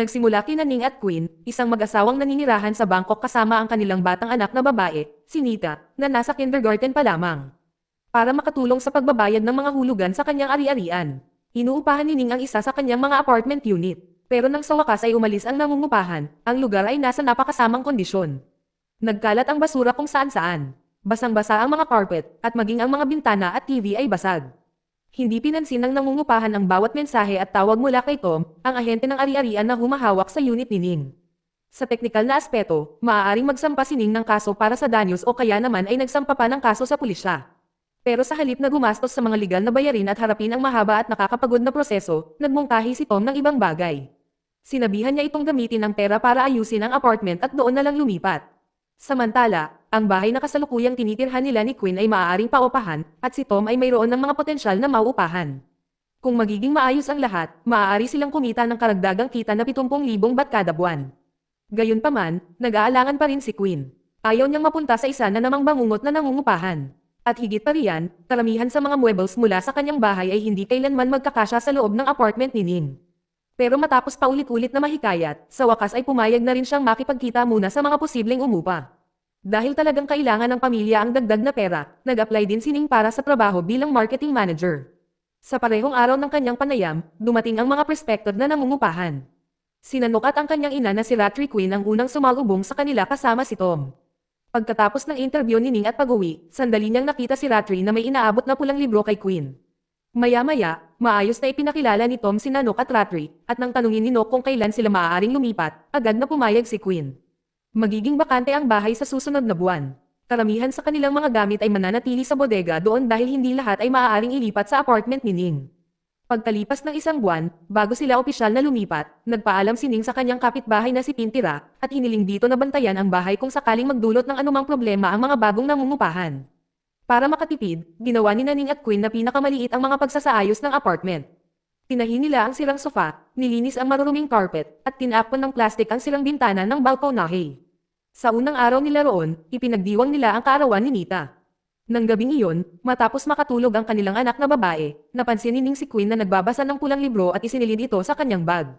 Nagsimula kina Ning at Queen, isang mag-asawang naninirahan sa Bangkok kasama ang kanilang batang anak na babae, si Nita, na nasa kindergarten pa lamang. Para makatulong sa pagbabayad ng mga hulugan sa kanyang ari-arian, inuupahan ni Ning ang isa sa kanyang mga apartment unit. Pero nang sa wakas ay umalis ang nangungupahan, ang lugar ay nasa napakasamang kondisyon. Nagkalat ang basura kung saan-saan. Basang-basa ang mga carpet, at maging ang mga bintana at TV ay basag. Hindi pinansin ng nangungupahan ang bawat mensahe at tawag mula kay Tom, ang ahente ng ari-arian na humahawak sa unit ni Ning. Sa teknikal na aspeto, maaaring magsampa si Ning ng kaso para sa danyos o kaya naman ay nagsampa pa ng kaso sa pulisya. Pero sa halip na gumastos sa mga legal na bayarin at harapin ang mahaba at nakakapagod na proseso, nagmungkahi si Tom ng ibang bagay. Sinabihan niya itong gamitin ang pera para ayusin ang apartment at doon na lang lumipat. Samantala, ang bahay na kasalukuyang tinitirhan nila ni Queen ay maaaring paupahan, at si Tom ay mayroon ng mga potensyal na mauupahan. Kung magiging maayos ang lahat, maaari silang kumita ng karagdagang kita na 70,000 baht kada buwan. Gayunpaman, nag-aalangan pa rin si Queen. Ayaw niyang mapunta sa isa na namang bangungot na nangungupahan. At higit pa riyan, karamihan sa mga muebles mula sa kanyang bahay ay hindi kailanman magkakasya sa loob ng apartment ni Ning. Pero matapos paulit-ulit na mahikayat, sa wakas ay pumayag na rin siyang makipagkita muna sa mga posibleng umupa. Dahil talagang kailangan ng pamilya ang dagdag na pera, nag-apply din si Ning para sa trabaho bilang marketing manager. Sa parehong araw ng kanyang panayam, dumating ang mga prospective na nangungupahan. Sinanukat ang kanyang ina na si Ratri Queen ang unang sumalubong sa kanila kasama si Tom. Pagkatapos ng interview ni Ning at pag-uwi, sandali niyang nakita si Ratri na may inaabot na pulang libro kay Queen. Maya-maya, maayos na ipinakilala ni Tom si Nanok at Ratri, at nang tanungin ni Nok kung kailan sila maaaring lumipat, agad na pumayag si Queen. Magiging bakante ang bahay sa susunod na buwan. Karamihan sa kanilang mga gamit ay mananatili sa bodega doon dahil hindi lahat ay maaaring ilipat sa apartment ni Ning. Pagkalipas ng isang buwan, bago sila opisyal na lumipat, nagpaalam si Ning sa kanyang kapitbahay na si Pintira, at hiniling dito na bantayan ang bahay kung sakaling magdulot ng anumang problema ang mga bagong nangungupahan. Para makatipid, ginawa ni Ning at Queen na pinakamaliit ang mga pagsasaayos ng apartment. Tinahi nila ang sirang sofa, nilinis ang maruruming carpet, at tinakpan ng plastik ang sirang bintana ng balkonahe. Sa unang araw nila roon, ipinagdiwang nila ang kaarawan ni Nita. Nang gabing iyon, matapos makatulog ang kanilang anak na babae, napansin ni Ning si Queen na nagbabasa ng pulang libro at isinilid ito sa kanyang bag.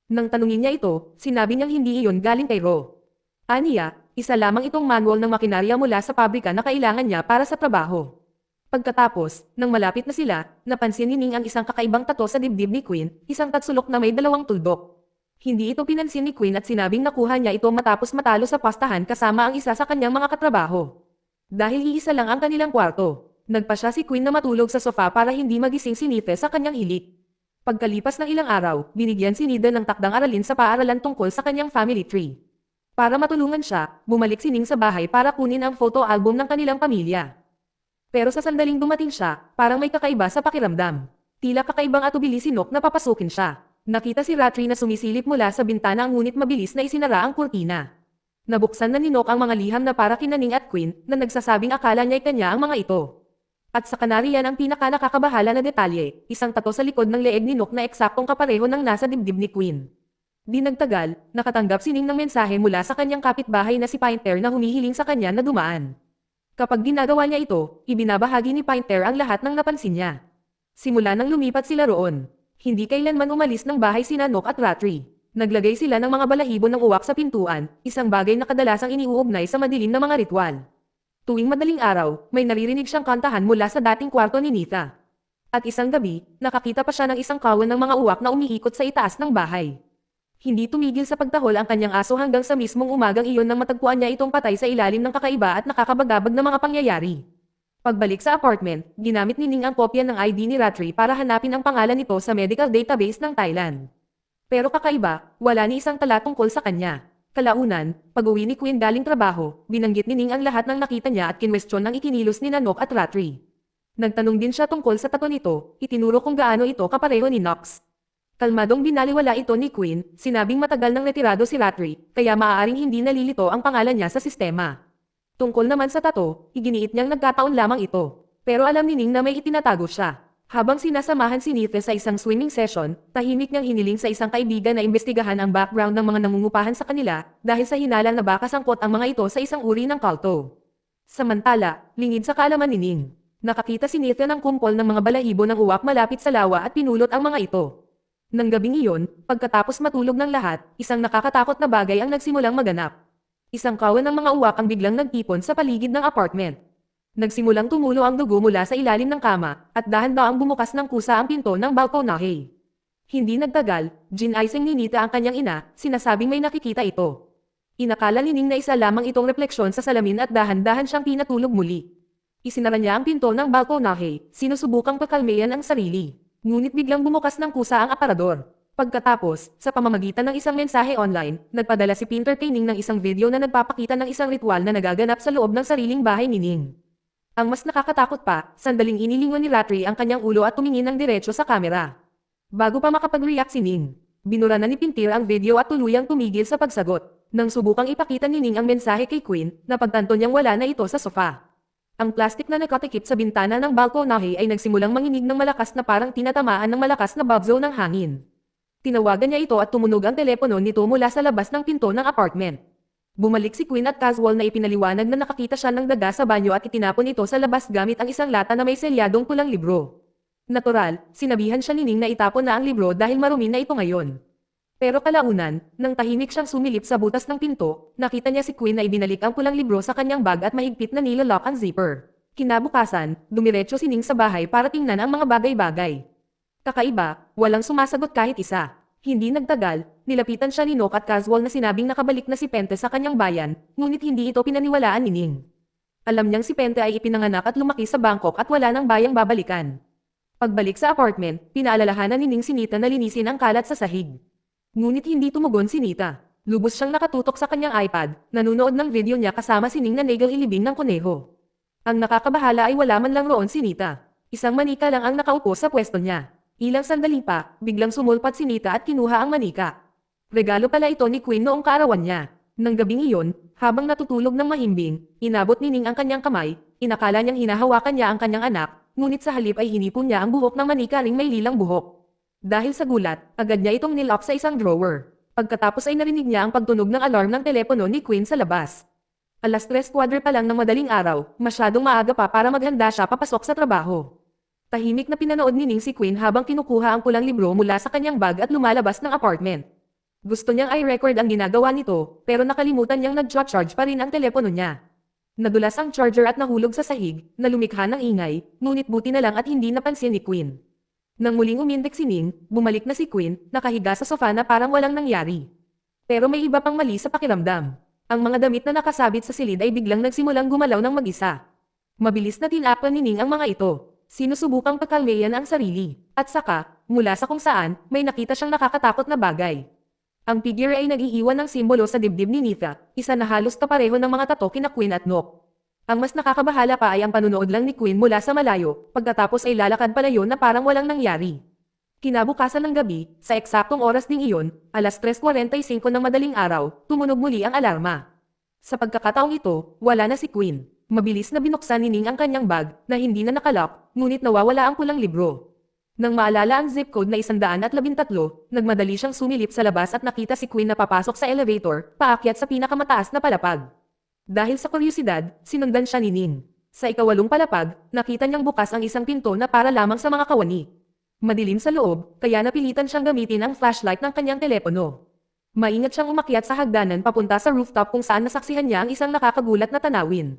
Nang tanungin niya ito, sinabi niyang hindi iyon galing kay Ro. Aniya, isa lamang itong manual ng makinarya mula sa pabrika na kailangan niya para sa trabaho. Pagkatapos, nang malapit na sila, napansin ni Ning ang isang kakaibang tato sa dibdib ni Queen, isang tatsulok na may 2 tuldok. Hindi ito pinansin ni Queen at sinabing nakuha niya ito matapos matalo sa pastahan kasama ang isa sa kanyang mga katrabaho. Dahil iisa lang ang kanilang kwarto, nagpa siya si Queen na matulog sa sofa para hindi magising si Nite sa kanyang hilik. Pagkalipas ng ilang araw, binigyan si Nida ng takdang aralin sa paaralan tungkol sa kanyang family tree. Para matulungan siya, bumalik si Ning sa bahay para kunin ang photo album ng kanilang pamilya. Pero sa sandaling dumating siya, parang may kakaiba sa pakiramdam. Tila kakaibang atubili si Nok na papasukin siya. Nakita si Ratri na sumisilip mula sa bintana ngunit mabilis na isinara ang kurtina. Nabuksan na ni Nok ang mga liham na para kina Ning at Queen na nagsasabing akala niya'y kanya ang mga ito. At sa kanariyan ang pinaka-nakakabahala na detalye, isang tato sa likod ng leeg ni Nok na eksaktong kapareho ng nasa dibdib ni Queen. Di nagtagal, nakatanggap si Ning ng mensahe mula sa kanyang kapitbahay na si Pinter na humihiling sa kanya na dumaan. Kapag ginagawa niya ito, ibinabahagi ni Pinter ang lahat ng napansin niya. Simula nang lumipat sila roon, hindi kailanman umalis ng bahay sina Nok at Ratri. Naglagay sila ng mga balahibo ng uwak sa pintuan, isang bagay na kadalasang iniuugnay sa madilim na mga ritual. Tuwing madaling araw, may naririnig siyang kantahan mula sa dating kwarto ni Nita. At isang gabi, nakakita pa siya ng isang kawan ng mga uwak na umiikot sa itaas ng bahay. Hindi tumigil sa pagtahol ang kanyang aso hanggang sa mismong umagang iyon nang matagpuan niya itong patay sa ilalim ng kakaiba at nakakabagabag na mga pangyayari. Pagbalik sa apartment, ginamit ni Ning ang kopya ng ID ni Ratri para hanapin ang pangalan nito sa medical database ng Thailand. Pero kakaiba, wala ni isang tala tungkol sa kanya. Kalaunan, pag-uwi ni Queen galing trabaho, binanggit ni Ning ang lahat ng nakita niya at kinwestiyon ng ikinilos ni Nanok at Ratri. Nagtanong din siya tungkol sa tato nito, itinuro kung gaano ito kapareho ni Nox. Kalmadong binaliwala ito ni Queen, sinabing matagal nang retirado si Ratri, kaya maaaring hindi nalilito ang pangalan niya sa sistema. Tungkol naman sa tato, iginiit niyang nagkataon lamang ito. Pero alam ni Ning na may itinatago siya. Habang sinasamahan si Nite sa isang swimming session, tahimik niyang hiniling sa isang kaibigan na imbestigahan ang background ng mga nangungupahan sa kanila, dahil sa hinala na baka sangkot ang mga ito sa isang uri ng kulto. Samantala, lingid sa kaalaman ni Ning, nakakita si Nite ng kumpol ng mga balahibo ng uwak malapit sa lawa at pinulot ang mga ito. Nang gabing iyon, pagkatapos matulog ng lahat, isang nakakatakot na bagay ang nagsimulang maganap. Isang kawan ng mga uwak ang biglang nagtipon sa paligid ng apartment. Nagsimulang tumulo ang dugo mula sa ilalim ng kama, at dahan-daang bumukas ng kusa ang pinto ng balkonahe. Hindi nagtagal, ginaising ni Nita ang kanyang ina, sinasabing may nakikita ito. Inakala ni Ning na isa lamang itong refleksyon sa salamin at dahan-dahan siyang pinatulog muli. Isinara niya ang pinto ng balkonahe, sinusubukang pakalmayan ang sarili. Ngunit biglang bumukas ng kusa ang aparador. Pagkatapos, sa pamamagitan ng isang mensahe online, nagpadala si Pinter kay Ning ng isang video na nagpapakita ng isang ritual na nagaganap sa loob ng sariling bahay ni Ning. Ang mas nakakatakot pa, sandaling inilingon ni Ratri ang kanyang ulo at tumingin ng diretso sa kamera. Bago pa makapag-react si Ning, binura na ni Pinter ang video at tuluyang tumigil sa pagsagot. Nang subukang ipakita ni Ning ang mensahe kay Queen, napagtanto niyang wala na ito sa sofa. Ang plastik na nakatikip sa bintana ng balkonahe ay nagsimulang manginig ng malakas na parang tinatamaan ng malakas na babzo ng hangin. Tinawagan niya ito at tumunog ang telepono nito mula sa labas ng pinto ng apartment. Bumalik si Queen at casual na ipinaliwanag na nakakita siya ng daga sa banyo at itinapon ito sa labas gamit ang isang lata na may selyadong pulang libro. Natural, sinabihan siya ni Ning na itapon na ang libro dahil marumi na ito ngayon. Pero kalaunan, nang tahimik siyang sumilip sa butas ng pinto, nakita niya si Queen na ibinalik ang pulang libro sa kanyang bag at mahigpit na nilalock ang zipper. Kinabukasan, dumiretso si Ning sa bahay para tingnan ang mga bagay-bagay. Kakaiba, walang sumasagot kahit isa. Hindi nagtagal, nilapitan siya ni Nok at casual na sinabing nakabalik na si Pente sa kanyang bayan, ngunit hindi ito pinaniwalaan ni Ning. Alam niyang si Pente ay ipinanganak at lumaki sa Bangkok at wala nang bayang babalikan. Pagbalik sa apartment, pinaalalahanan ni Ning si Nita na linisin ang kalat sa sahig. Ngunit hindi tumugon si Nita. Lubos siyang nakatutok sa kanyang iPad, nanunood ng video niya kasama si Ning na negang-ilibing ng kuneho. Ang nakakabahala ay wala man lang roon si Nita. Isang manika lang ang nakaupo sa pwesto niya. Ilang sandali pa, biglang sumulpat si Nita at kinuha ang manika. Regalo pala ito ni Queen noong kaarawan niya. Nang gabing iyon, habang natutulog ng mahimbing, inabot ni Ning ang kanyang kamay, inakala niyang hinahawakan niya ang kanyang anak, ngunit sa halip ay hinipon niya ang buhok ng manika ring may lilang buhok. Dahil sa gulat, agad niya itong nilock sa isang drawer. Pagkatapos ay narinig niya ang pagtunog ng alarm ng telepono ni Queen sa labas. 3:15 pa lang ng madaling araw, masyadong maaga pa para maghanda siya papasok sa trabaho. Tahimik na pinanood ni Ning si Queen habang kinukuha ang pulang libro mula sa kanyang bag at lumalabas ng apartment. Gusto niyang i-record ang ginagawa nito, pero nakalimutan niyang nag-charge pa rin ang telepono niya. Nadulas ang charger at nahulog sa sahig, na lumikha ng ingay, ngunit buti na lang at hindi napansin ni Queen. Nang muling umindik si Ning, bumalik na si Queen, nakahiga sa sofa na parang walang nangyari. Pero may iba pang mali sa pakiramdam. Ang mga damit na nakasabit sa silid ay biglang nagsimulang gumalaw ng mag-isa. Mabilis na tinakpan ni Ning ang mga ito. Sinusubukang pagkalmayan ang sarili. At saka, mula sa kung saan, may nakita siyang nakakatakot na bagay. Ang figure ay nag-iiwan ng simbolo sa dibdib ni Nita, isa na halos kapareho ng mga tato kina Queen at Nok. Ang mas nakakabahala pa ay ang panunood lang ni Queen mula sa malayo, pagkatapos ay lalakad palayo na parang walang nangyari. Kinabukasan ng gabi, sa eksaktong oras ding iyon, 3:45 ng madaling araw, tumunog muli ang alarma. Sa pagkakataong ito, wala na si Queen. Mabilis na binuksan ni Ning ang kanyang bag, na hindi na nakalock, ngunit nawawala ang pulang libro. Nang maalala ang zip code na 113, nagmadali siyang sumilip sa labas at nakita si Queen na papasok sa elevator, paakyat sa pinakamataas na palapag. Dahil sa kuryosidad, sinundan siya ni Ning. Sa ika-8 palapag, nakita niyang bukas ang isang pinto na para lamang sa mga kawani. Madilim sa loob, kaya napilitan siyang gamitin ang flashlight ng kanyang telepono. Maingat siyang umakyat sa hagdanan papunta sa rooftop kung saan nasaksihan niya ang isang nakakagulat na tanawin.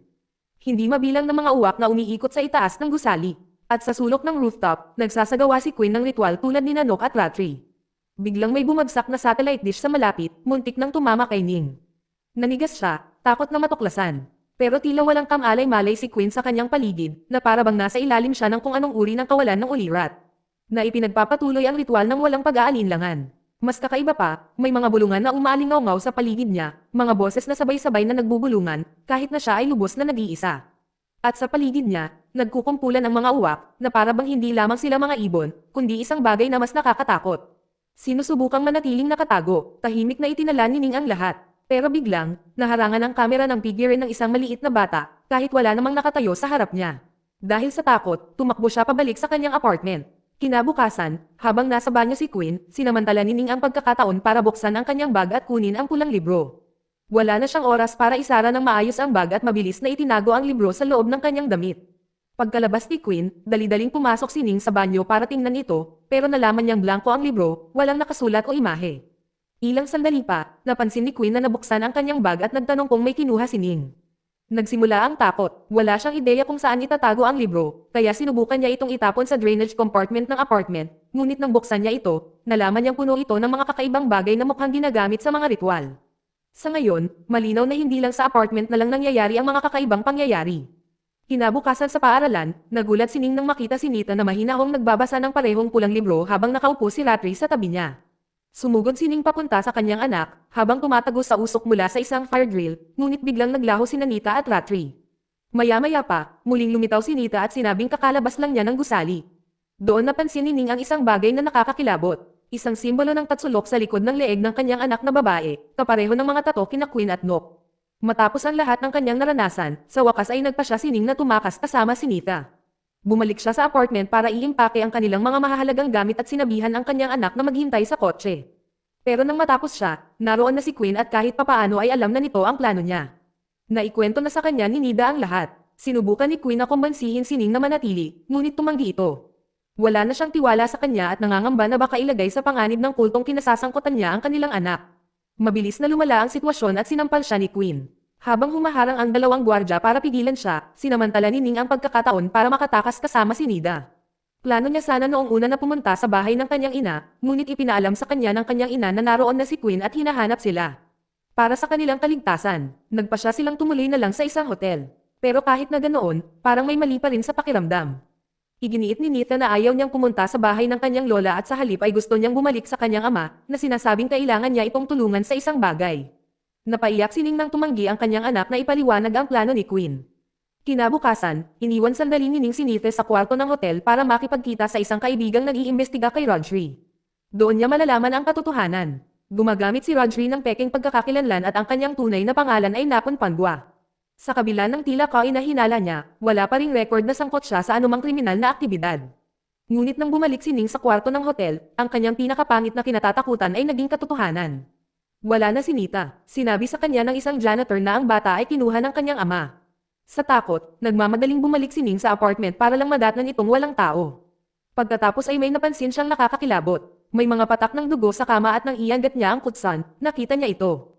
Hindi mabilang ng mga uwak na umiikot sa itaas ng gusali. At sa sulok ng rooftop, nagsasagawa si Queen ng ritual tulad ni Nok at Ratri. Biglang may bumagsak na satellite dish sa malapit, muntik nang tumama kay Ning. Nanigas siya, takot na matuklasan. Pero tila walang kamalay-malay si Queen sa kanyang paligid, na para bang nasa ilalim siya ng kung anong uri ng kawalan ng ulirat. Na ipinagpapatuloy ang ritual ng walang pag-aalinlangan. Mas kakaiba pa, may mga bulungan na umaalingaw-ngaw sa paligid niya, mga boses na sabay-sabay na nagbubulungan, kahit na siya ay lubos na nag-iisa. At sa paligid niya, nagkukumpulan ang mga uwak, na para bang hindi lamang sila mga ibon, kundi isang bagay na mas nakakatakot. Sinusubukang manatiling nakatago, tahimik na itinala ni Ning ang lahat. Pero biglang, naharangan ang kamera ng figure ng isang maliit na bata, kahit wala namang nakatayo sa harap niya. Dahil sa takot, tumakbo siya pabalik sa kanyang apartment. Kinabukasan, habang nasa banyo si Queen, sinamantala ni Ning ang pagkakataon para buksan ang kanyang bag at kunin ang pulang libro. Wala na siyang oras para isara ng maayos ang bag at mabilis na itinago ang libro sa loob ng kanyang damit. Pagkalabas ni Queen, dali-daling pumasok si Ning sa banyo para tingnan ito, pero nalaman niyang blanko ang libro, walang nakasulat o imahe. Ilang sandali pa, napansin ni Queen na nabuksan ang kanyang bag at nagtanong kung may kinuha si Ning. Nagsimula ang takot, wala siyang ideya kung saan itatago ang libro, kaya sinubukan niya itong itapon sa drainage compartment ng apartment, ngunit nang buksan niya ito, nalaman niyang puno ito ng mga kakaibang bagay na mukhang ginagamit sa mga ritual. Sa ngayon, malinaw na hindi lang sa apartment na lang nangyayari ang mga kakaibang pangyayari. Kinabukasan sa paaralan, nagulat si Ning nang makita si Nita na mahinahong nagbabasa ng parehong pulang libro habang nakaupo si Ratri sa tabi niya. Sumugod si Ning papunta sa kanyang anak, habang tumatagos sa usok mula sa isang fire drill, ngunit biglang naglaho si Nita at Ratri. Maya-maya pa, muling lumitaw si Nita at sinabing kakalabas lang niya ng gusali. Doon napansin ni Ning ang isang bagay na nakakakilabot, isang simbolo ng tatsulok sa likod ng leeg ng kanyang anak na babae, kapareho ng mga tato kina Queen at Nook. Matapos ang lahat ng kanyang naranasan, sa wakas ay nagpa siya si Ning na tumakas kasama si Nita. Bumalik siya sa apartment para iimpake ang kanilang mga mahahalagang gamit at sinabihan ang kanyang anak na maghintay sa kotse. Pero nang matapos siya, naroon na si Queen at kahit papaano ay alam na nito ang plano niya. Naikwento na sa kanya ni Nida ang lahat. Sinubukan ni Queen na kumbansihin si Ning na manatili, ngunit tumanggi ito. Wala na siyang tiwala sa kanya at nangangamba na baka ilagay sa panganib ng kultong kinasasangkutan niya ang kanilang anak. Mabilis na lumala ang sitwasyon at sinampal siya ni Queen. Habang humaharang ang dalawang gwardya para pigilan siya, sinamantala ni Ning ang pagkakataon para makatakas kasama si Nida. Plano niya sana noong una na pumunta sa bahay ng kanyang ina, ngunit ipinaalam sa kanya ng kanyang ina na naroon na si Queen at hinahanap sila. Para sa kanilang kaligtasan, nagpasya silang tumuloy na lang sa isang hotel. Pero kahit na ganoon, parang may mali pa rin sa pakiramdam. Iginiit ni Nita na ayaw niyang pumunta sa bahay ng kanyang lola at sa halip ay gusto niyang bumalik sa kanyang ama, na sinasabing kailangan niya itong tulungan sa isang bagay. Napaiyak si Ning nang tumanggi ang kanyang anak na ipaliwanag ang plano ni Queen. Kinabukasan, iniwan sandali ni Ning si Nite sa kwarto ng hotel para makipagkita sa isang kaibigang nag-iimbestiga kay Rodri. Doon niya malalaman ang katotohanan. Gumagamit si Rodri ng peking pagkakakilanlan at ang kanyang tunay na pangalan ay Napon Pangwa. Sa kabila ng tila kainahinala niya, wala pa ring record na sangkot siya sa anumang kriminal na aktibidad. Ngunit nang bumalik si Ning sa kwarto ng hotel, ang kanyang pinakapangit na kinatatakutan ay naging katotohanan. Wala na si Nita. Sinabi sa kanya ng isang janitor na ang bata ay kinuha ng kanyang ama. Sa takot, nagmamadaling bumalik si Ning sa apartment para lang madatnan itong walang tao. Pagkatapos ay may napansin siyang nakakakilabot. May mga patak ng dugo sa kama at nang iangat niya ang kutsan, nakita niya ito.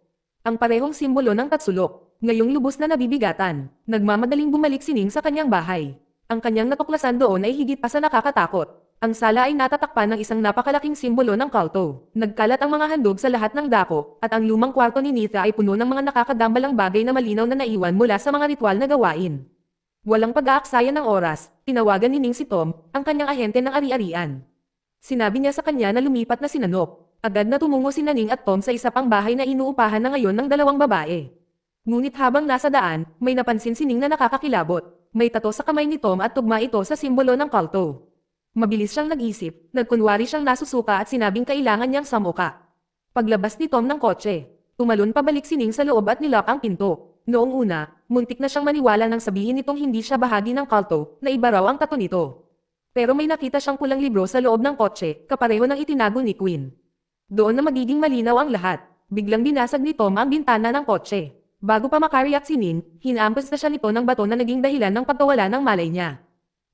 Ang parehong simbolo ng tatsulok. Ngayong lubos na nabibigatan, nagmamadaling bumalik si Ning sa kanyang bahay. Ang kanyang natuklasan doon ay higit pa sa nakakatakot. Ang sala ay natatakpan ng isang napakalaking simbolo ng kulto. Nagkalat ang mga handog sa lahat ng dako, at ang lumang kwarto ni Nita ay puno ng mga nakakadambalang bagay na malinaw na naiwan mula sa mga ritual na gawain. Walang pag-aaksaya ng oras, tinawagan ni Ning si Tom, ang kanyang ahente ng ari-arian. Sinabi niya sa kanya na lumipat na si Nanok. Agad na tumungo si Ning at Tom sa isa pang bahay na inuupahan na ngayon ng dalawang babae. Ngunit habang nasa daan, may napansin si Ning na nakakakilabot. May tato sa kamay ni Tom at tugma ito sa simbolo ng kulto. Mabilis siyang nag-isip, nagkunwari siyang nasusuka at sinabing kailangan niyang samuka. Paglabas ni Tom ng kotse, tumalon pabalik si Ning sa loob at nilock ang pinto. Noong una, muntik na siyang maniwala nang sabihin nitong hindi siya bahagi ng kulto, na iba raw ang tato nito. Pero may nakita siyang pulang libro sa loob ng kotse, kapareho ng itinago ni Queen. Doon na magiging malinaw ang lahat. Biglang binasag ni Tom ang bintana ng kotse. Bago pa makariyak si Ning, hinaampas na siya nito ng bato na naging dahilan ng pagkawala ng malay niya.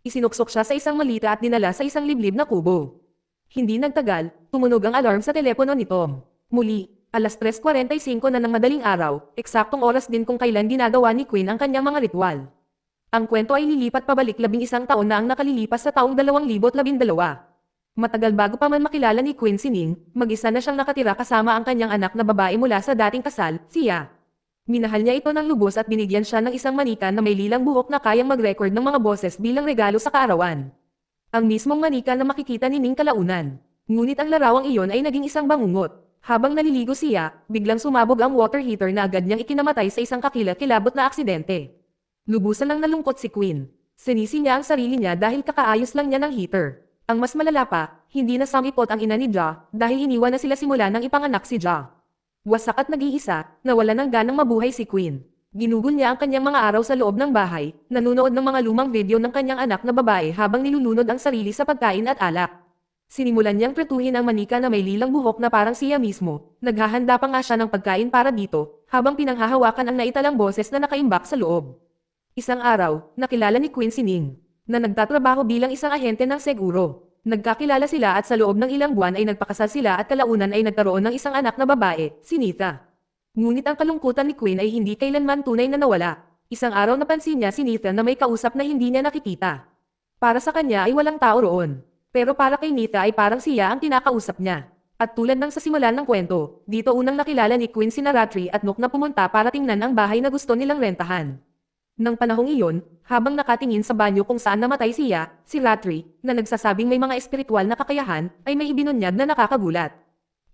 Isinuksok siya sa isang malita at dinala sa isang liblib na kubo. Hindi nagtagal, tumunog ang alarm sa telepono ni Tom. Muli, alas 3:45 na ng madaling araw, eksaktong oras din kung kailan ginagawa ni Queen ang kanyang mga ritual. Ang kwento ay lilipat pabalik 11 taon na ang nakalilipas sa taong 2012. Matagal bago pa man makilala ni Queen si Ning, mag-isa na siyang nakatira kasama ang kanyang anak na babae mula sa dating kasal, siya. Minahal niya ito ng lubos at binigyan siya ng isang manika na may lilang buhok na kayang mag-record ng mga boses bilang regalo sa kaarawan. Ang mismong manika na makikita ni Ning kalaunan. Ngunit ang larawang iyon ay naging isang bangungot. Habang naliligo siya, biglang sumabog ang water heater na agad niyang ikinamatay sa isang kakilakilabot na aksidente. Lubusan lang nalungkot si Queen. Sinisi niya ang sarili niya dahil kakaayos lang niya ng heater. Ang mas malala pa, hindi na samipot ang ina ni Ja dahil iniwan na sila simula nang ipanganak si Ja. Wasak at nag-iisa, nawala ng ganang mabuhay si Queen. Ginugol niya ang kanyang mga araw sa loob ng bahay, nanunood ng mga lumang video ng kanyang anak na babae habang nilulunod ang sarili sa pagkain at alak. Sinimulan niyang pretuhin ang manika na may lilang buhok na parang siya mismo. Naghahanda pa nga siya ng pagkain para dito, habang pinanghahawakan ang naitalang boses na nakaimbak sa loob. Isang araw, nakilala ni Queen si Ning. na nagtatrabaho bilang isang ahente ng seguro. Nagkakilala sila at sa loob ng ilang buwan ay nagpakasal sila at kalaunan ay nagkaroon ng isang anak na babae, si Nita. Ngunit ang kalungkutan ni Queen ay hindi kailanman tunay na nawala. Isang araw napansin niya si Nita na may kausap na hindi niya nakikita. Para sa kanya ay walang tao roon. Pero para kay Nita ay parang siya ang kinakausap niya. At tulad ng sa simulan ng kwento, dito unang nakilala ni Queen sina Ratri at Nook na pumunta para tingnan ang bahay na gusto nilang rentahan. Nang panahong iyon, habang nakatingin sa banyo kung saan namatay siya, si Ratri, na nagsasabing may mga espiritual na kakayahan, ay may ibinunyag na nakakagulat.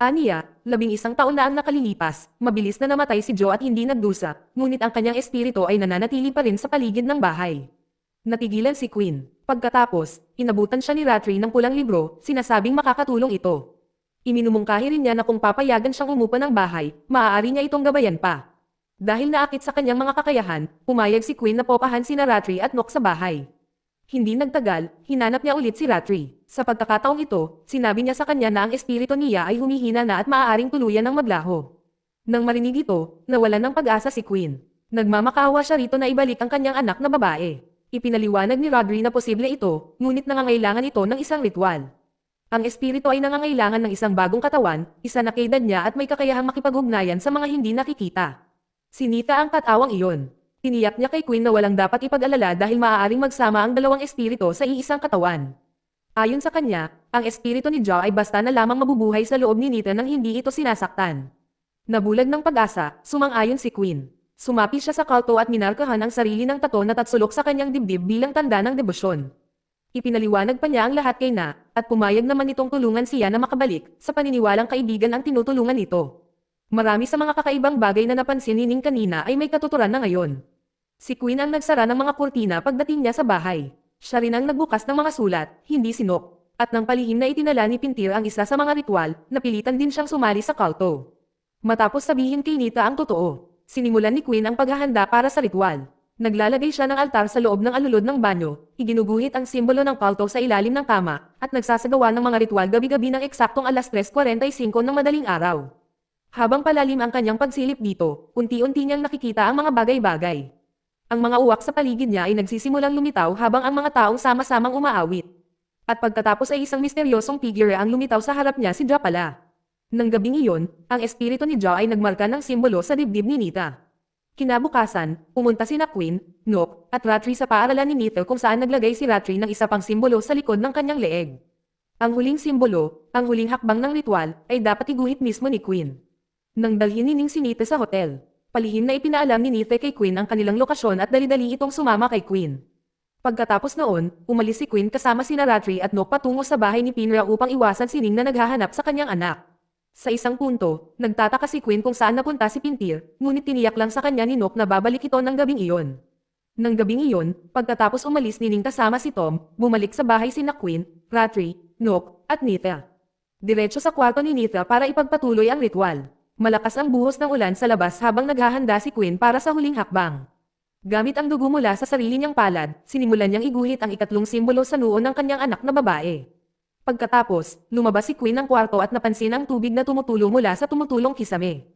Aniya, 11 taon na ang nakalilipas, mabilis na namatay si Joe at hindi nagdusa, ngunit ang kanyang espiritu ay nananatili pa rin sa paligid ng bahay. Natigilan si Queen. Pagkatapos, inabutan siya ni Ratri ng pulang libro, sinasabing makakatulong ito. Iminumungkahi rin niya na kung papayagan siyang umupa ng bahay, maaari niya itong gabayan pa. Dahil naakit sa kanyang mga kakayahan, pumayag si Queen na popahan sina Ratri at Nook sa bahay. Hindi nagtagal, hinanap niya ulit si Ratri. Sa pagkakataong ito, sinabi niya sa kanya na ang espiritu niya ay humihina na at maaaring tuluyan ng maglaho. Nang marinig ito, nawalan ng pag-asa si Queen. Nagmamakaawa siya rito na ibalik ang kanyang anak na babae. Ipinaliwanag ni Rodri na posible ito, ngunit nangangailangan ito ng isang ritual. Ang espiritu ay nangangailangan ng isang bagong katawan, isa na kaedad niya at may kakayahang makipag-ugnayan sa mga hindi nakikita. Sinita ang katawang iyon. Tiniyak niya kay Queen na walang dapat ipag-alala dahil maaaring magsama ang dalawang espiritu sa iisang katawan. Ayon sa kanya, ang espiritu ni Joe ay basta na lamang mabubuhay sa loob ni Nita nang hindi ito sinasaktan. Nabulag ng pag-asa, sumang-ayon si Queen. Sumapi siya sa kalto at minarkahan ang sarili ng tato na tatsulok sa kanyang dibdib bilang tanda ng debosyon. Ipinaliwanag pa niya ang lahat kay Na, at pumayag naman itong tulungan siya na makabalik, sa paniniwalang kaibigan ang tinutulungan nito. Marami sa mga kakaibang bagay na napansin ni Ning kanina ay may katuturan na ngayon. Si Queen ang nagsara ng mga kurtina pagdating niya sa bahay. Siya rin ang nagbukas ng mga sulat, hindi si Nook. At nang palihim na itinala ni Pintir ang isa sa mga ritual, napilitan din siyang sumali sa kalto. Matapos sabihin kay Nita ang totoo, sinimulan ni Queen ang paghahanda para sa ritual. Naglalagay siya ng altar sa loob ng alulod ng banyo, iginuguhit ang simbolo ng kalto sa ilalim ng kama, at nagsasagawa ng mga ritual gabi-gabi ng eksaktong alas 3:45 ng madaling araw. Habang palalim ang kanyang pagsilip dito, unti-unti niyang nakikita ang mga bagay-bagay. Ang mga uwak sa paligid niya ay nagsisimulang lumitaw habang ang mga taong sama-samang umaawit. At pagkatapos ay isang misteryosong figure ang lumitaw sa harap niya si Ja pala. Nang gabing iyon, ang espiritu ni Ja ay nagmarka ng simbolo sa dibdib ni Nita. Kinabukasan, pumunta sina Queen, Nook, at Ratri sa paaralan ni Nita kung saan naglagay si Ratri ng isa pang simbolo sa likod ng kanyang leeg. Ang huling simbolo, ang huling hakbang ng ritual, ay dapat iguhit mismo ni Queen. Nang dalhin ni Ning si Nita sa hotel, palihim na ipinaalam ni Nita kay Queen ang kanilang lokasyon at dali-dali itong sumama kay Queen. Pagkatapos noon, umalis si Queen kasama sina Ratri at Nook patungo sa bahay ni Pinra upang iwasan si Ning na naghahanap sa kanyang anak. Sa isang punto, nagtataka si Queen kung saan napunta si Pintir, ngunit tiniyak lang sa kanya ni Nook na babalik ito ng gabing iyon. Nang gabing iyon, pagkatapos umalis ni Ning kasama si Tom, bumalik sa bahay sina Queen, Ratri, Nook, at Nita. Diretso sa kwarto ni Nita para ipagpatuloy ang ritual. Malakas ang buhos ng ulan sa labas habang naghahanda si Queen para sa huling hakbang. Gamit ang dugo mula sa sarili niyang palad, sinimulan niyang iguhit ang ikatlong simbolo sa noo ng kanyang anak na babae. Pagkatapos, lumabas si Queen ng kwarto at napansin ang tubig na tumutulo mula sa tumutulong kisame.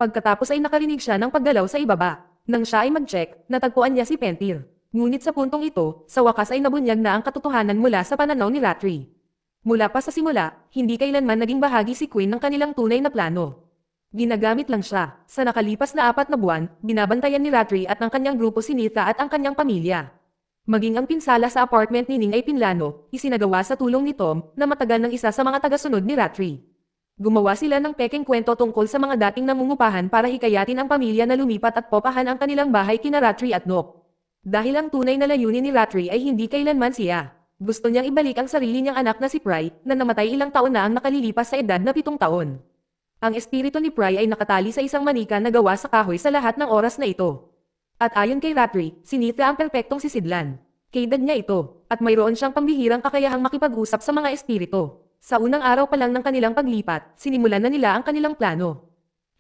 Pagkatapos ay nakarinig siya ng paggalaw sa ibaba. Nang siya ay mag-check, natagpuan niya si Pentir. Ngunit sa puntong ito, sa wakas ay nabunyag na ang katotohanan mula sa pananaw ni Ratri. Mula pa sa simula, hindi kailanman naging bahagi si Queen ng kanilang tunay na plano. Ginagamit lang siya. Sa nakalipas na 4 na buwan, binabantayan ni Ratri at ng kanyang grupo si Nita at ang kanyang pamilya. Maging ang pinsala sa apartment ni Ning ay pinlano, isinagawa sa tulong ni Tom, na matagal ng isa sa mga tagasunod ni Ratri. Gumawa sila ng pekeng kwento tungkol sa mga dating nangungupahan para hikayatin ang pamilya na lumipat at popahan ang kanilang bahay kina Ratri at Nook. Dahil ang tunay na layunin ni Ratri ay hindi kailanman siya. Gusto niyang ibalik ang sarili niyang anak na si Pry, na namatay ilang taon na ang nakalilipas sa edad na 7 taon. Ang espiritu ni Pry ay nakatali sa isang manika na gawa sa kahoy sa lahat ng oras na ito. At ayon kay Ratri, si Nita ang perpektong sisidlan. Kaedad niya ito, at mayroon siyang pambihirang kakayahang makipag-usap sa mga espiritu. Sa unang araw pa lang ng kanilang paglipat, sinimulan na nila ang kanilang plano.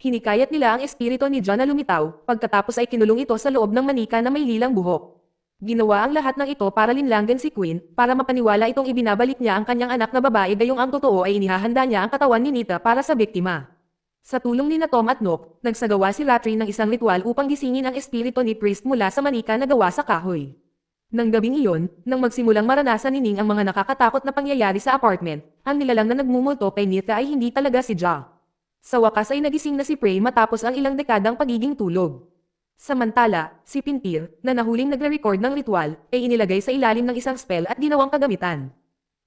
Hinikayat nila ang espiritu ni John na lumitaw, pagkatapos ay kinulong ito sa loob ng manika na may lilang buhok. Ginawa ang lahat ng ito para linlanggan si Queen, para mapaniwala itong ibinabalik niya ang kanyang anak na babae gayong ang totoo ay inihahanda niya ang katawan ni Nita para sa biktima. Sa tulong ni Tom at Nook, nagsagawa si Ratri ng isang ritual upang gisingin ang espiritu ni Priest mula sa manika na gawa sa kahoy. Nang gabing iyon, nang magsimulang maranasan ni Ning ang mga nakakatakot na pangyayari sa apartment, ang nilalang na nagmumulto kay Nita ay hindi talaga si Ja. Sa wakas ay nagising na si Prey matapos ang ilang dekadang pagiging tulog. Samantala, si Pintir, na nahuling nagre-record ng ritual, ay inilagay sa ilalim ng isang spell at ginawang kagamitan.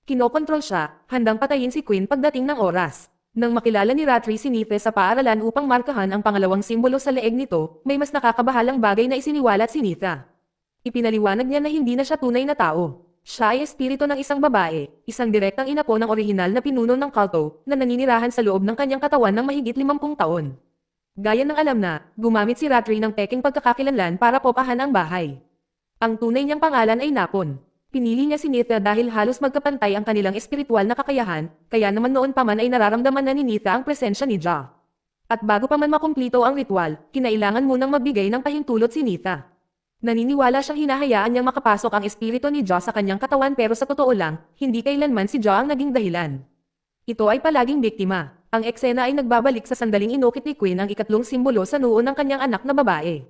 Kinokontrol siya, handang patayin si Queen pagdating ng oras. Nang makilala ni Ratri si Nite sa paaralan upang markahan ang pangalawang simbolo sa leeg nito, may mas nakakabahalang bagay na isiniwalat si Nita. Ipinaliwanag niya na hindi na siya tunay na tao. Siya ay espiritu ng isang babae, isang direktang inapo ng orihinal na pinuno ng kulto, na naninirahan sa loob ng kanyang katawan ng mahigit 50 taon. Gaya ng alam na, gumamit si Ratri ng peking pagkakakilanlan para popahan ang bahay. Ang tunay niyang pangalan ay Napon. Pinili niya si Nita dahil halos magkapantay ang kanilang espiritual na kakayahan, kaya naman noon pa man ay nararamdaman na ni Nita ang presensya ni Ja. At bago pa man makumplito ang ritual, kinailangan munang magbigay ng pahintulot si Nita. Naniniwala siyang hinahayaan niyang makapasok ang espiritu ni Ja sa kanyang katawan pero sa totoo lang, hindi kailanman si Ja ang naging dahilan. Ito ay palaging biktima. Ang eksena ay nagbabalik sa sandaling inukit ni Queen ang ikatlong simbolo sa noo ng kanyang anak na babae.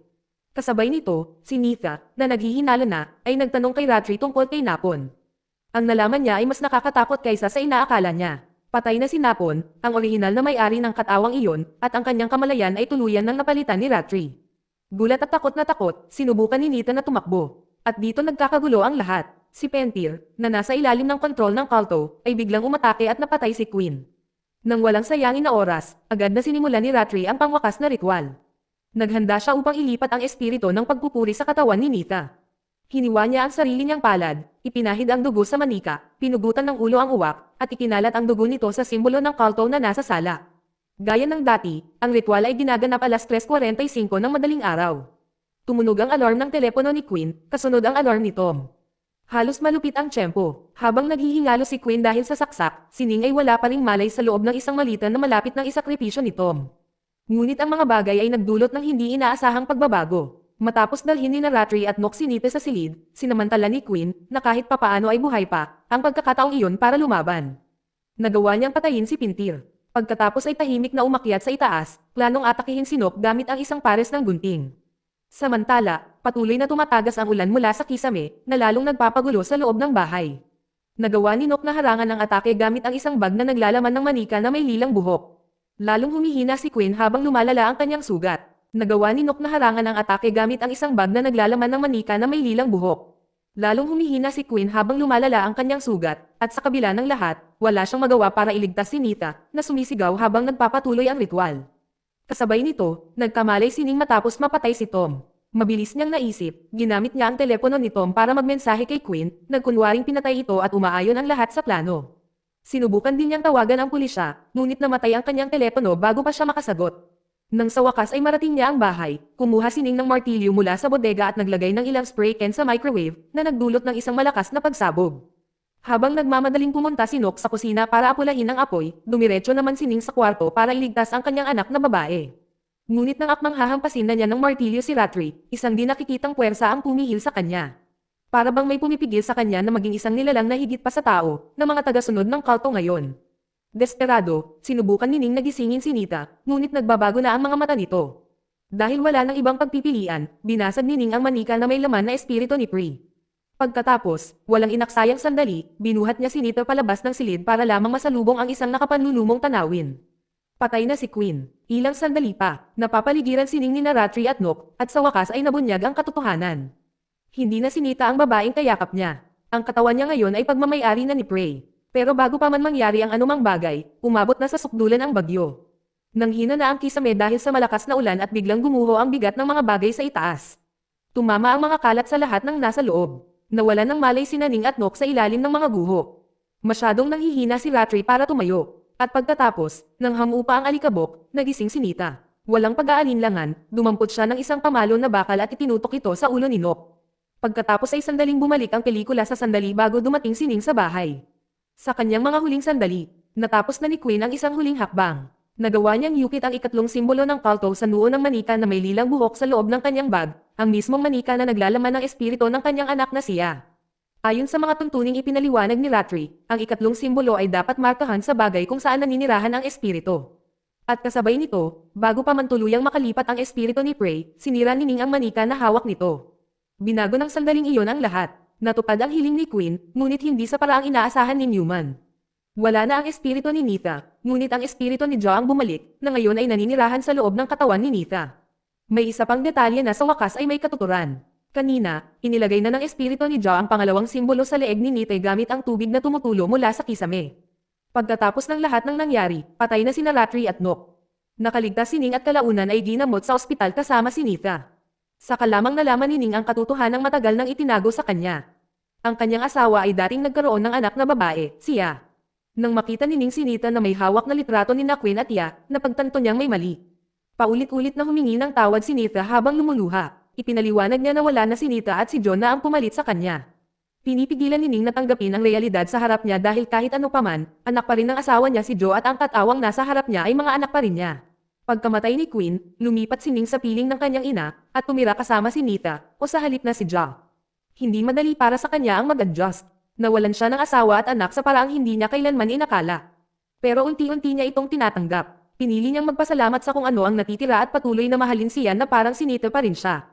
Kasabay nito, si Nita, na naghihinala na, ay nagtanong kay Ratri tungkol kay Napon. Ang nalaman niya ay mas nakakatakot kaysa sa inaakala niya. Patay na si Napon, ang orihinal na may-ari ng katawang iyon, at ang kanyang kamalayan ay tuluyan ng napalitan ni Ratri. Gulat at takot na takot, sinubukan ni Nita na tumakbo. At dito nagkakagulo ang lahat. Si Pentir, na nasa ilalim ng kontrol ng kulto, ay biglang umatake at napatay si Queen. Nang walang sayangin na oras, agad na sinimulan ni Ratri ang pangwakas na ritual. Naghanda siya upang ilipat ang espiritu ng pagpupuri sa katawan ni Nita. Hiniwa niya ang sarili niyang palad, ipinahid ang dugo sa manika, pinugutan ng ulo ang uwak, at ikinalat ang dugo nito sa simbolo ng kulto na nasa sala. Gaya ng dati, ang ritual ay ginaganap alas 3:45 ng madaling araw. Tumunog ang alarm ng telepono ni Queen, kasunod ang alarm ni Tom. Halos malupit ang tiyempo. Habang naghihingalo si Queen dahil sa saksak, si Ning ay wala pa ring malay sa loob ng isang malitan na malapit ng isakripisyo ni Tom. Ngunit ang mga bagay ay nagdulot ng hindi inaasahang pagbabago. Matapos dalhin ni Ratri at Nox si Nite sa silid, sinamantala ni Queen, na kahit papaano ay buhay pa, ang pagkakataong iyon para lumaban. Nagawa niyang patayin si Pintir. Pagkatapos ay tahimik na umakyat sa itaas, planong atakihin si Nox gamit ang isang pares ng gunting. Samantala, patuloy na tumatagas ang ulan mula sa kisame, na lalong nagpapagulo sa loob ng bahay. Nagawa ni Nox na harangan ang atake gamit ang isang bag na naglalaman ng manika na may lilang buhok. Lalong humihina si Queen habang lumalala ang kanyang sugat. Nagawa ni Nox na harangan ang atake gamit ang isang bag na naglalaman ng manika na may lilang buhok. Lalong humihina si Queen habang lumalala ang kanyang sugat, at sa kabila ng lahat, wala siyang magawa para iligtas si Nita, na sumisigaw habang nagpapatuloy ang ritual. Kasabay nito, nagkamalay si Ning matapos mapatay si Tom. Mabilis niyang naisip, ginamit niya ang telepono ni Tom para magmensahe kay Queen, nagkunwaring pinatay ito at umaayon ang lahat sa plano. Sinubukan din niyang tawagan ang pulisya, ngunit namatay ang kanyang telepono bago pa siya makasagot. Nang sa wakas ay marating niya ang bahay, kumuha si Ning ng martilyo mula sa bodega at naglagay ng ilang spray can sa microwave, na nagdulot ng isang malakas na pagsabog. Habang nagmamadaling pumunta si Nox sa kusina para apulahin ang apoy, dumiretso naman si Ning sa kwarto para iligtas ang kanyang anak na babae. Ngunit nang akmang hahampasin na niya ng martilyo si Ratri, isang di nakikitang puwersa ang pumihil sa kanya. Para bang may pumipigil sa kanya na maging isang nilalang na higit pa sa tao, na mga tagasunod ng kulto ngayon. Desperado, sinubukan ni Ning na gisingin si Nita, ngunit nagbabago na ang mga mata nito. Dahil wala nang ibang pagpipilian, binasag ni Ning ang manika na may laman na espiritu ni Pri. Pagkatapos, walang inaksayang sandali, binuhat niya si Nita palabas ng silid para lamang masalubong ang isang nakapanlulumong tanawin. Patay na si Queen. Ilang sandali pa, napapaligiran si Ning ni Ratri at Nox, at sa wakas ay nabunyag ang katotohanan. Hindi na si Nita ang babaeng kayakap niya. Ang katawan niya ngayon ay pagmamayari na ni Prey. Pero bago pa man mangyari ang anumang bagay, umabot na sa sukdulan ang bagyo. Nanghina na ang kisame dahil sa malakas na ulan at biglang gumuho ang bigat ng mga bagay sa itaas. Tumama ang mga kalat sa lahat ng nasa loob. Nawalan ng malay si Ning at Nox sa ilalim ng mga guho. Masyadong nanghihina si Ratri para tumayo. At pagkatapos, nang hamupa ang alikabok, nagising si Nita. Walang pag-aalinlangan, dumampot siya ng isang pamalo na bakal at itinutok ito sa ulo ni Nox. Pagkatapos ay sandaling bumalik ang pelikula sa sandali bago dumating si Ning sa bahay. Sa kanyang mga huling sandali, natapos na ni Queen ang isang huling hakbang. Nagawa niyang yukit ang ikatlong simbolo ng kulto sa noo ng manika na may lilang buhok sa loob ng kanyang bag, ang mismong manika na naglalaman ng espiritu ng kanyang anak na siya. Ayon sa mga tuntuning ipinaliwanag ni Ratri, ang ikatlong simbolo ay dapat markahan sa bagay kung saan naninirahan ang espiritu. At kasabay nito, bago pa man tuluyang makalipat ang espiritu ni Prey, sinira ni Ning ang manika na hawak nito. Binago ng sandaling iyon ang lahat. Natupad ang hiling ni Queen, ngunit hindi sa paraang inaasahan ni Newman. Wala na ang espiritu ni Nita, ngunit ang espiritu ni Jo ang bumalik, na ngayon ay naninirahan sa loob ng katawan ni Nita. May isa pang detalye na sa wakas ay may katuturan. Kanina, inilagay na ng espiritu ni Jo ang pangalawang simbolo sa leeg ni Nita gamit ang tubig na tumutulo mula sa kisame. Pagkatapos ng lahat ng nangyari, patay na sina Ratri at Nook. Nakaligtas si Ning at kalaunan ay ginamot sa ospital kasama si Nita. Saka lamang nalaman ni Ning ang katotohanang matagal nang itinago sa kanya. Ang kanyang asawa ay dating nagkaroon ng anak na babae, siya. Nang makita ni Ning si Nita na may hawak na litrato ni Queen at Ya, napagtanto niyang may mali. Paulit-ulit na humingi ng tawad si Nita habang lumuluha. Ipinaliwanag niya na wala na si Nita at si John na ang pumalit sa kanya. Pinipigilan ni Ning na tanggapin ang realidad sa harap niya dahil kahit ano paman, anak pa rin ng asawa niya si Jo at ang katawang nasa harap niya ay mga anak pa rin niya. Pagkamatay ni Queen, lumipat si Ning sa piling ng kanyang ina, at tumira kasama si Nita, o sa halip na si Jo. Hindi madali para sa kanya ang mag-adjust. Nawalan siya ng asawa at anak sa paraang hindi niya kailanman inakala. Pero unti-unti niya itong tinatanggap. Pinili niyang magpasalamat sa kung ano ang natitira at patuloy na mahalin siya na parang si Nita pa rin siya.